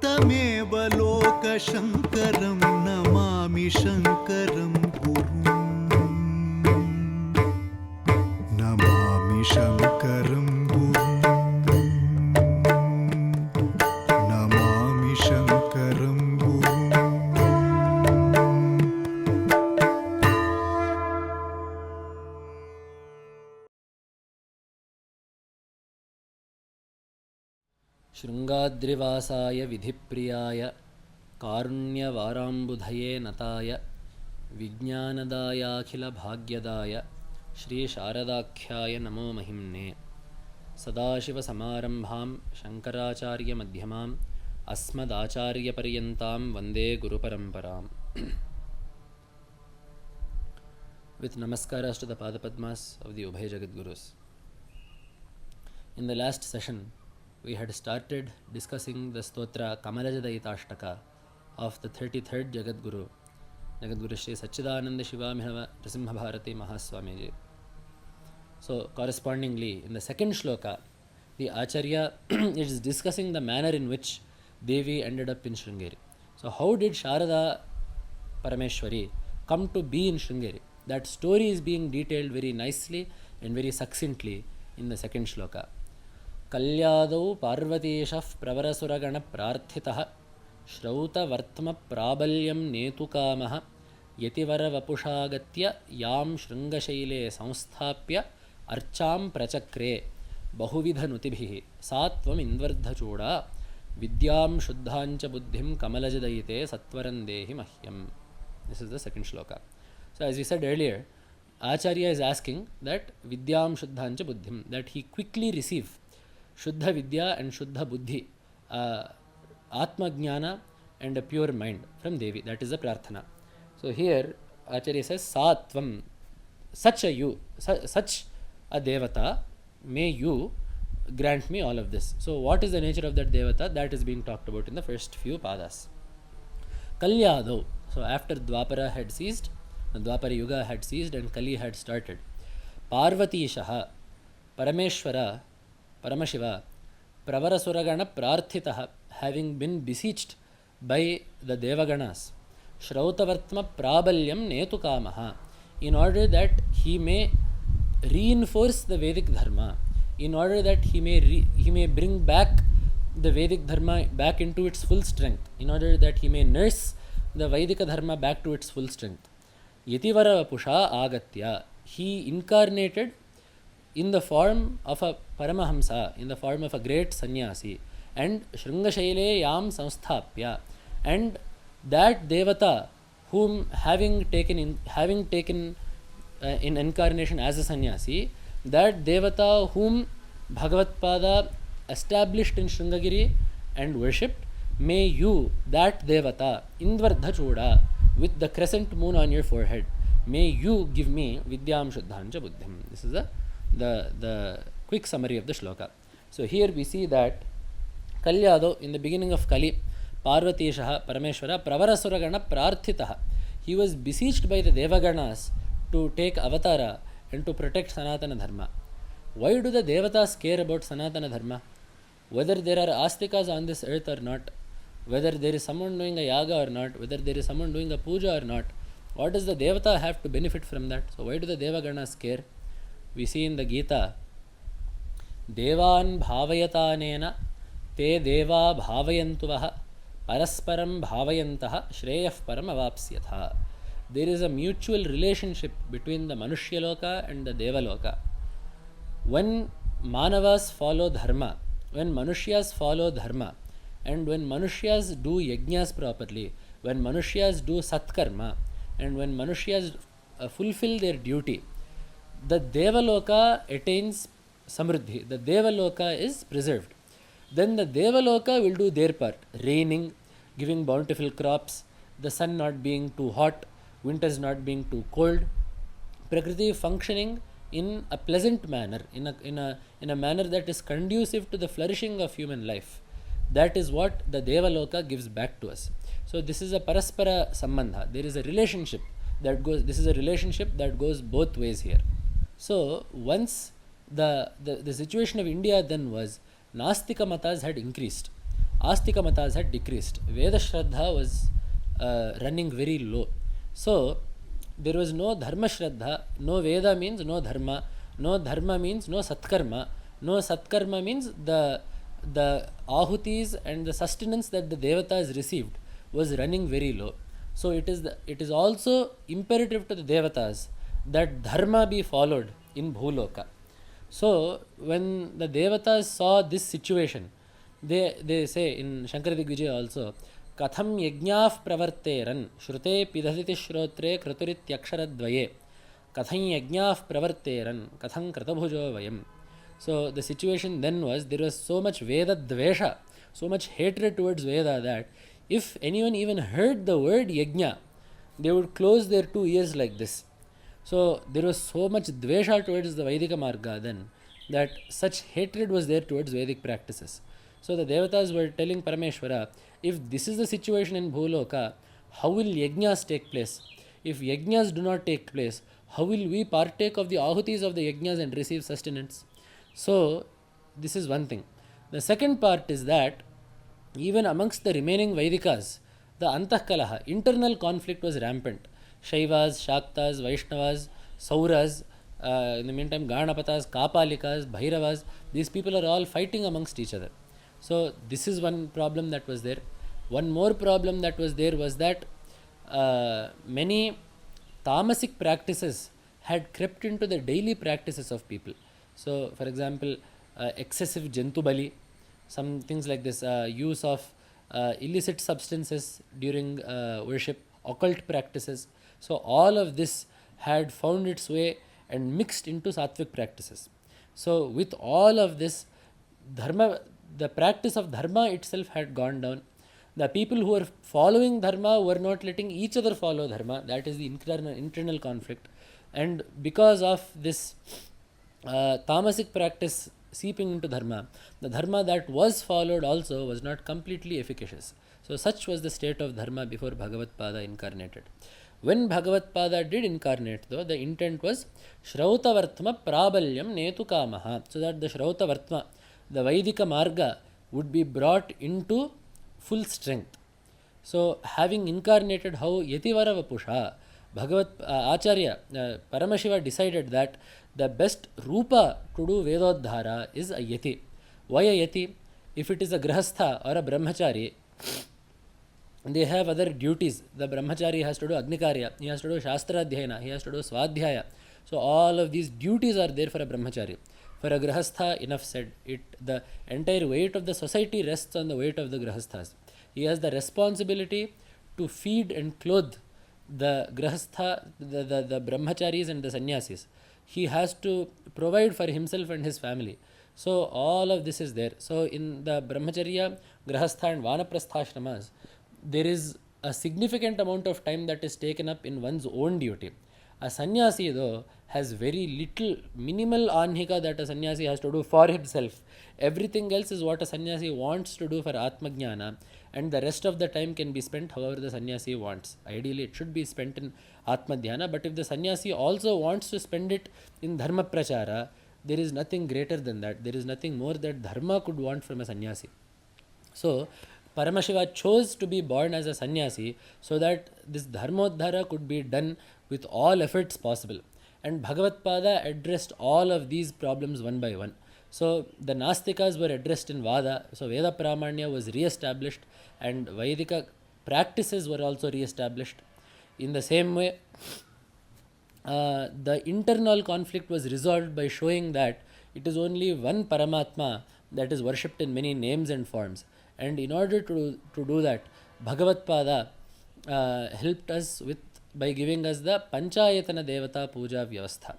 तमेव लोकशङ्करं नमामि शङ्करं गुरुं नमामि शङ्करं गुरुं नमामि शङ्करं गुरुं. शृङ्गाद्रिवासाय विधिप्रियाय कारुण्यवाराम्बुधये नताय विज्ञानदायाखिलभाग्यदाय श्री शारदाख्याय नमो महिम्ने. सदाशिवसमारम्भां शङ्कराचार्यमध्यमाम् अस्मदाचार्यपर्यन्तां वन्दे गुरुपरम्पराम्. With namaskaras to the Padapadmas of the Ubhay Jagadgurus. In the last session, we had started discussing the stotra Kamalajadayitashtaka of the 33rd Jagadguru, Jagadguru Shri Sacchidananda Shivabhinava Narasimhabharati Mahaswami. So, correspondingly, in the second shloka, the Acharya is discussing the manner in which Devi ended up in Sringeri. So, how did Sharada Parameshwari come to be in Sringeri? That story is being detailed very nicely and very succinctly in the second shloka. कल्यादौ पार्वतीशः प्रवरसुरगणप्रार्थितः श्रौतवर्त्मप्राबल्यं नेतुकामः यतिवरवपुषागत्य यां शृङ्गशैले संस्थाप्य अर्चां प्रचक्रे बहुविधनुतिभिः सा त्वमिन्द्वर्धचूडा विद्यां शुद्धाञ्च बुद्धिं कमलजदयिते सत्वरं देहि मह्यम्. This is the second shloka. So as we said earlier, Acharya is asking that vidyam shuddhancha buddhim, that he quickly receive Shuddha Vidya and Shuddha Buddhi, Atma Jnana and a pure mind from Devi. That is the prarthana. So here Acharya says, Satvam, such a Devata, may you grant me all of this. So what is the nature of that Devata? That is being talked about in the first few padas. Kalyado, so after Dwapara had ceased, the Dwapara Yuga had ceased and Kali had started. Parvatishaha, Parameshwara, Paramashiva, Pravarasuragana Prarthitaha, having been beseeched by the Devaganas, Shrautavartma Prabalyam Netukamaha, in order that he may reinforce the Vedic Dharma, in order that he may bring back the Vedic Dharma back into its full strength, in order that he may nurse the Vedika Dharma back to its full strength. Yativara Pusha Agatya, he incarnated in the form of a Paramahamsa, in the form of a great Sanyasi, and Shringashaile Yam Samsthapya, and that Devata whom having taken in incarnation as a Sanyasi, that Devata whom Bhagavatpada established in Sringagiri and worshipped, may you, that Devata, Indvardhachuda, with the crescent moon on your forehead, may you give me Vidyam Shuddhancha Buddhim. This is the quick summary of the shloka. So here we see that Kalyado, in the beginning of Kali, Parvatishaha, Parameshwara, Pravarasuragana Prarthitaha, he was beseeched by the Devaganas to take avatara and to protect Sanatana Dharma. Why do the Devatas care about Sanatana Dharma? Whether there are astikas on this earth or not, whether there is someone doing a yaga or not, whether there is someone doing a puja or not, what does the Devata have to benefit from that? So why do the Devaganas care? We see in the Gita, Devan Bhavayatanena Te Deva Bhavayantuvaha Parasparam Bhavayantaha Shreyaf Paramavapsyatha. There is a mutual relationship between the Manushya Loka and the Deva Loka. When Manavas follow Dharma, when Manushyas follow Dharma, and when Manushyas do Yajnas properly, when Manushyas do Satkarma, and when Manushyas fulfill their duty, the Devaloka attains Samriddhi. The Devaloka is preserved. Then the Devaloka will do their part, raining, giving bountiful crops, the sun not being too hot, winters not being too cold, Prakriti functioning in a pleasant manner, in a manner that is conducive to the flourishing of human life. That is what the Devaloka gives back to us. So this is a Paraspara Sambandha. There is a relationship that goes, this is a relationship that goes both ways here. So once the situation of India then was, Nastika Matas had increased. Astika matas had decreased. Veda Shraddha was running very low. So there was no Dharma Shraddha. No Veda means no Dharma. No Dharma means no Satkarma. No Satkarma means the ahutis and the sustenance that the Devatas received was running very low. So it is also imperative to the Devatas that Dharma be followed in Bhuloka. So when the Devatas saw this situation, they say in Shankaradikvijaya also, Katham yajñāf pravarteran shrute pidhati shrotre kraturityaksharadvaye Katham yajñāf pravarteran katham kratabhujo vayam. So the situation then was, there was so much Veda dvesha, so much hatred towards Veda that if anyone even heard the word yajna, they would close their 2 ears like this. So there was so much dvesha towards the Vaidika Marga then, that such hatred was there towards Vedic practices. So the Devatas were telling Parameshwara, if this is the situation in Bhuloka, how will yajnas take place? If yajnas do not take place, how will we partake of the ahutis of the yajnas and receive sustenance? So this is one thing. The second part is that even amongst the remaining Vaidikas, the Antahkalaha, internal conflict was rampant. Shaivas, Shaktas, Vaishnavas, Sauras, in the meantime Ganapatas, Kapalikas, Bhairavas, these people are all fighting amongst each other. So this is one problem that was there. One more problem that was there was that many tamasic practices had crept into the daily practices of people. So for example, excessive Jantu Bali, some things like this, use of illicit substances during worship, occult practices. So all of this had found its way and mixed into sattvic practices. So with all of this, dharma, the practice of dharma itself had gone down. The people who were following dharma were not letting each other follow dharma. That is the internal conflict. And because of this tamasic practice seeping into dharma, the dharma that was followed also was not completely efficacious. So such was the state of dharma before Bhagavad-pada incarnated. When Bhagavad-pada did incarnate though, the intent was Shrautavartma Prabalyam Netu Kamaha, so that the Shrautavartma, the Vaidika Marga, would be brought into full strength. So having incarnated how Yativara Vapusha, Acharya, Paramashiva decided that the best Rupa to do Vedodhara is a Yati. Why a Yati? If it is a Grahastha or a Brahmachari, they have other duties. The Brahmachari has to do Agnikarya, he has to do Shastra Dhyayana, he has to do Swadhyaya. So all of these duties are there for a Brahmachari. For a Grahastha, enough said. The entire weight of the society rests on the weight of the Grahasthas. He has the responsibility to feed and clothe the Grahastha, the Brahmacharis and the Sannyasis. He has to provide for himself and his family. So all of this is there. So in the Brahmacharya, Grahastha and Vanaprasthashramas, there is a significant amount of time that is taken up in one's own duty. A sannyasi though has very little, minimal anhika that a sannyasi has to do for himself. Everything else is what a sannyasi wants to do for Atmajnana, and the rest of the time can be spent however the sannyasi wants. Ideally it should be spent in Atmadhyana, but if the sannyasi also wants to spend it in Dharma Prachara, there is nothing greater than that. There is nothing more that Dharma could want from a sannyasi. So Paramashiva chose to be born as a sannyasi so that this Dharmodhara could be done with all efforts possible. And Bhagavad-pada addressed all of these problems one by one. So the Nastikas were addressed in Vada, so Veda Pramanya was re-established and Vaidika practices were also re-established. In the same way, the internal conflict was resolved by showing that it is only one Paramatma that is worshipped in many names and forms. And in order to do that, Bhagavad-pada helped us by giving us the Panchayatana Devata Puja Vyavastha.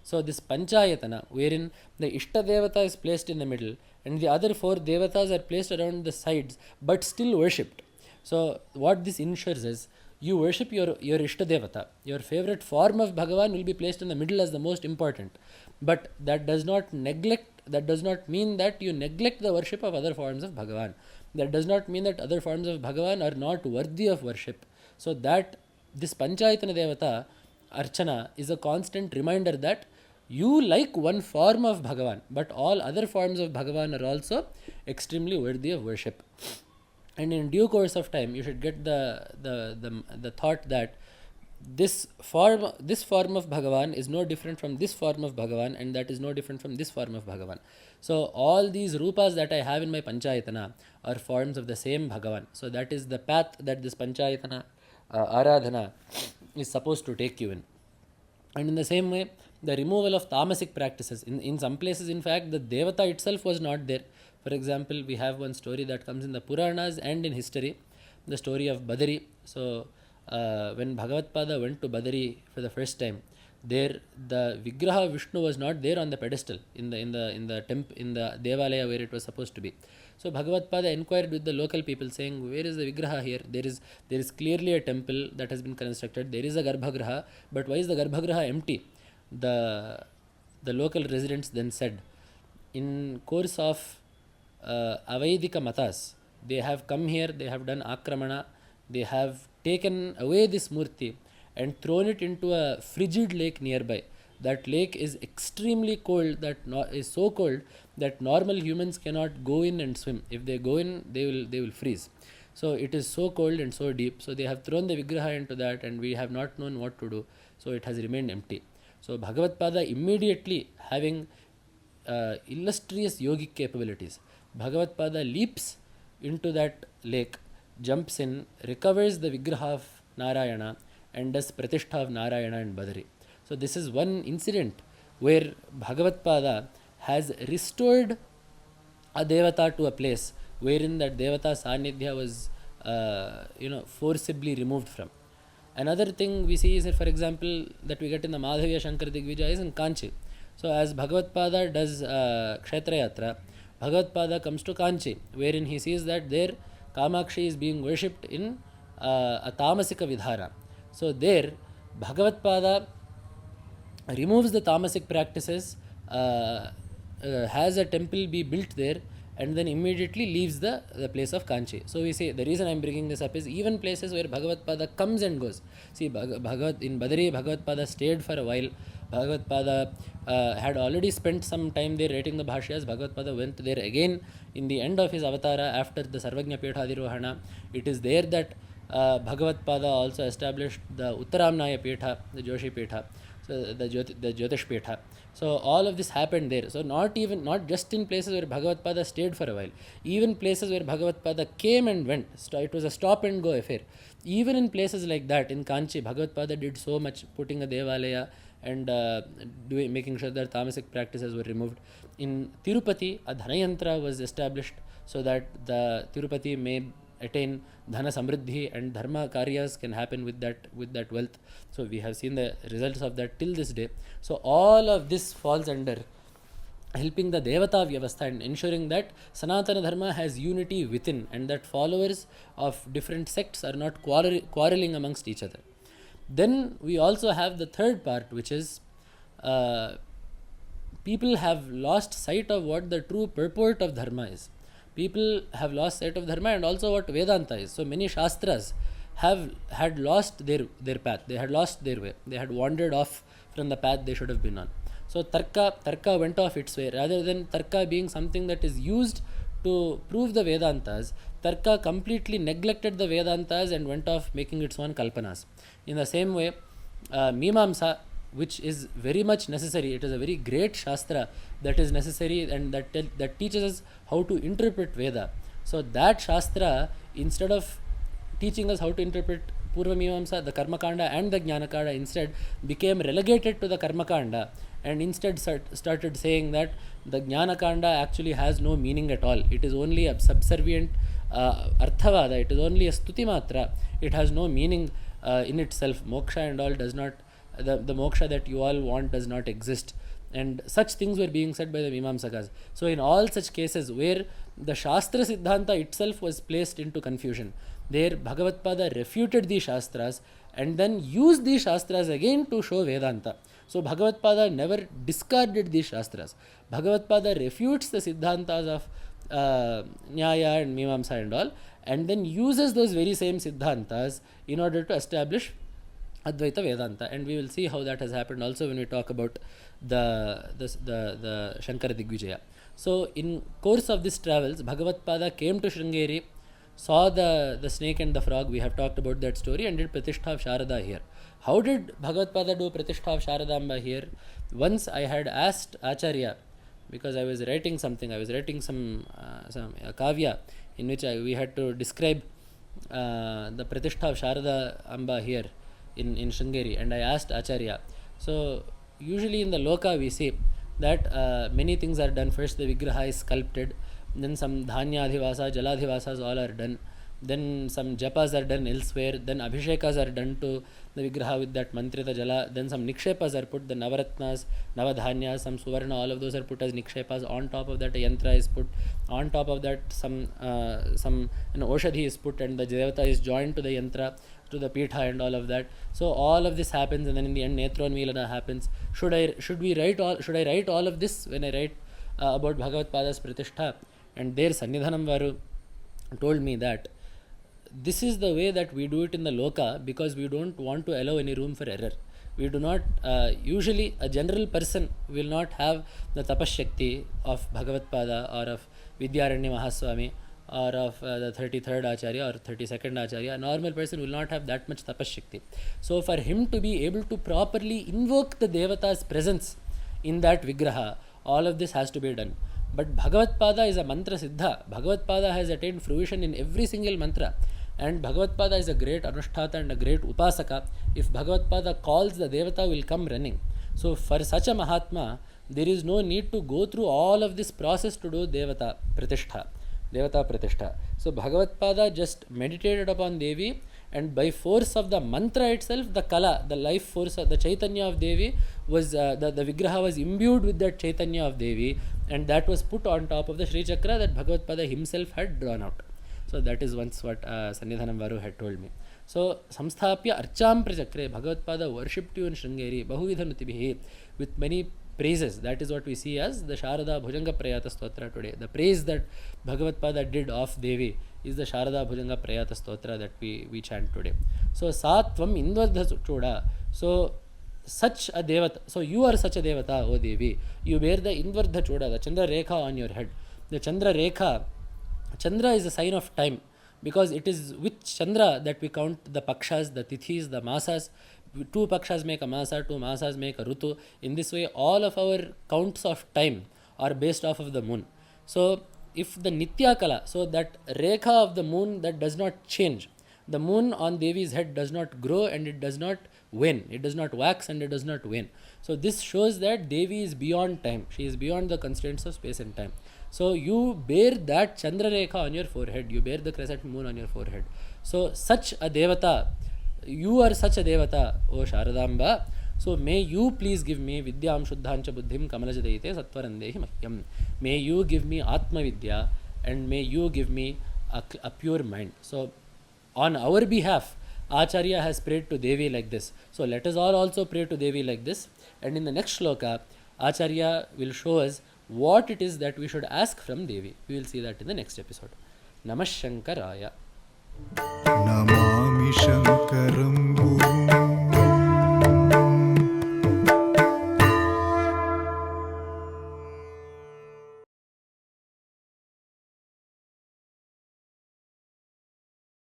So this Panchayatana, wherein the Ishta Devata is placed in the middle and the other 4 Devatas are placed around the sides but still worshipped. So what this ensures is, you worship your Ishta Devata. Your favorite form of Bhagavan will be placed in the middle as the most important. But that does not mean that you neglect the worship of other forms of Bhagavan. That does not mean that other forms of Bhagavan are not worthy of worship. So that this Panchayatana Devata Archana is a constant reminder that you like one form of Bhagavan, but all other forms of Bhagavan are also extremely worthy of worship. And in due course of time, you should get the thought that this form of Bhagavan is no different from this form of Bhagavan, and that is no different from this form of Bhagavan. So all these rupas that I have in my Panchayatana are forms of the same Bhagavan. So that is the path that this Panchayatana Aradhana is supposed to take you in. And in the same way, the removal of tamasic practices. In some places, in fact, the Devata itself was not there. For example, we have one story that comes in the Puranas and in history, the story of Badari. So when Bhagavatpada went to Badari for the first time, there the Vigraha Vishnu was not there on the pedestal in the Devalaya where it was supposed to be. So Bhagavatpada inquired with the local people, saying, where is the Vigraha here? There is clearly a temple that has been constructed. There is a Garbhagriha, but why is the Garbhagriha empty? The local residents then said, in course of Avaidika Matas, they have come here, they have done Akramana, they have taken away this Murti and thrown it into a frigid lake nearby. That lake is extremely cold, is so cold that normal humans cannot go in and swim. If they go in, they will freeze. So it is so cold and so deep. So they have thrown the Vigraha into that, and we have not known what to do. So it has remained empty. So Bhagavatpada, immediately having illustrious yogic capabilities, Bhagavatpada leaps into that lake, jumps in, recovers the Vigraha of Narayana, and does Pratishtha of Narayana in Badari. So this is one incident where Bhagavatpada has restored a Devata to a place wherein that Devata Sanidhya was forcibly removed from. Another thing we see is, for example, that we get in the Madhavya Shankar Digvijaya is in Kanchi. So as Bhagavatpada does Kshetra Yatra, Bhagavatpada comes to Kanchi, wherein he sees that there Kamakshi is being worshipped in a Tamasika Vidhara. So there Bhagavatpada removes the Tamasic practices, has a temple be built there, and then immediately leaves the place of Kanchi. So we say, the reason I am bringing this up is even places where Bhagavatpada comes and goes. See, in Badari, Bhagavatpada stayed for a while. Bhagavatpada had already spent some time there writing the Bhashyas. Bhagavatpada went there again in the end of his avatara after the Sarvajna Peethadirohana. It is there that Bhagavatpada also established the Uttaramnaya Peetha, the Joshi Peetha, so the Jyotish Peetha. So all of this happened there. So not just in places where Bhagavatpada stayed for a while, even places where Bhagavatpada came and went. It was a stop and go affair. Even in places like that, in Kanchi, Bhagavatpada did so much, putting a Devalaya and making sure that Tamasic practices were removed. In Tirupati, a Dhanayantra was established so that the Tirupati may attain Dhana Samriddhi and Dharma Karyas can happen with that wealth. So we have seen the results of that till this day. So all of this falls under helping the Devata Vyavastha and ensuring that Sanatana Dharma has unity within, and that followers of different sects are not quarreling amongst each other. Then we also have the third part, which is people have lost sight of what the true purport of Dharma is. People have lost sight of Dharma and also what Vedanta is. So many Shastras had lost their path. They had lost their way. They had wandered off from the path they should have been on. So Tarka went off its way. Rather than Tarka being something that is used to prove the Vedantas, Tarka completely neglected the Vedantas and went off making its own Kalpanas. In the same way, Mimamsa, which is very much necessary, it is a very great Shastra that is necessary and that teaches us how to interpret Veda. So that Shastra, instead of teaching us how to interpret Purva Mimamsa, the Karmakanda and the Jnanakanda, instead became relegated to the Karmakanda and instead started saying that the Jnanakanda actually has no meaning at all. It is only a subservient Arthavada, it is only a Stuti Matra, it has no meaning in itself. Moksha and all does not, the moksha that you all want does not exist. And such things were being said by the Mimamsakas. So in all such cases where the Shastra Siddhanta itself was placed into confusion, there Bhagavatpada refuted these Shastras and then used these Shastras again to show Vedanta. So Bhagavatpada never discarded these Shastras. Bhagavatpada refutes the Siddhantas of Nyaya and Mimamsa and all, and then uses those very same Siddhantas in order to establish Advaita Vedanta. And we will see how that has happened also when we talk about the Shankara Digvijaya. So in course of these travels, Bhagavatpada came to Sringeri saw the snake and the frog. We have talked about that story and did Pratishtha of Sharada here. How did Bhagavad do Pratishtha of Sharadamba here? Once I had asked Acharya, because I was writing something, I was writing some kavya in which we had to describe the Pratishtha of Sharada Amba here in Sringeri, and I asked Acharya. So usually in the loka we see that many things are done. First the vigraha is sculpted, then some dhanyadhivasa, jaladhivasas all are done, then some japas are done elsewhere, then abhishekas are done to the vigraha with that mantrita jala, then some nikshepas are put, the navaratnas, navadhanyas, some suvarna, all of those are put as nikshepas. On top of that a yantra is put, on top of that some oshadhi is put, and the devata is joined to the yantra, to the Peetha and all of that. So all of this happens, and then in the end Netronvilana happens. Should I write all of this when I write about Bhagavad Pada's Pratishtha? And there Sannidhanam Varu told me that this is the way that we do it in the loka, because we don't want to allow any room for error. We do not, usually a general person will not have the tapashakti of Bhagavad Pada or of Vidyaranya Mahaswami or of the 33rd Acharya or 32nd Acharya. A normal person will not have that much tapashakti. So for him to be able to properly invoke the Devatas' presence in that vigraha, all of this has to be done. But Bhagavad Pada is a mantra siddha. Bhagavad Pada has attained fruition in every single mantra. And Bhagavad Pada is a great Anushtata and a great Upasaka. If Bhagavad Pada calls, the Devata will come running. So for such a Mahatma, there is no need to go through all of this process to do Devata Pratishtha. So Bhagavad Pada just meditated upon Devi, and by force of the mantra itself, the Kala, the life force, the Chaitanya of Devi was, the Vigraha was imbued with that Chaitanya of Devi, and that was put on top of the Sri Chakra that Bhagavad Pada himself had drawn out. So that is once what Sannidhanam Varu had told me. So Samsthapya Archam Prachakre, Bhagavad Pada worshipped you in Sringeri, Bahuvidhanutibihi, with many praises. That is what we see as the Sharada Bhujanga Prayata Stotra today. The praise that Bhagavad Pada did of Devi is the Sharada Bhujanga Prayata Stotra that we chant today. So Satvam Indvardha Choda. So such a Devata, so you are such a Devata, O Devi. You bear the Indvardha Choda, the Chandra Rekha on your head. The Chandra Rekha, Chandra is a sign of time, because it is with Chandra that we count the Pakshas, the Tithis, the Masas. 2 Pakshas make a Masa, 2 Masas make a Rutu. In this way, all of our counts of time are based off of the moon. So, if the Nitya Kala, so that Rekha of the moon that does not change, the moon on Devi's head does not grow and it does not wane, it does not wax and it does not wane. So, this shows that Devi is beyond time, she is beyond the constraints of space and time. So, you bear that Chandra Rekha on your forehead, you bear the crescent moon on your forehead. So, such a Devata, you are such a Devata, O Sharadamba. So, may you please give me Vidyam Shuddhancha Buddhim Kamalajadayitashtaka Satvarandehi Mahyam. May you give me Atma Vidya and may you give me a pure mind. So, on our behalf, Acharya has prayed to Devi like this. So, let us all also pray to Devi like this. And in the next shloka, Acharya will show us what it is that we should ask from Devi. We will see that in the next episode. Namah Shankaraya. Namami Shankaram Guru.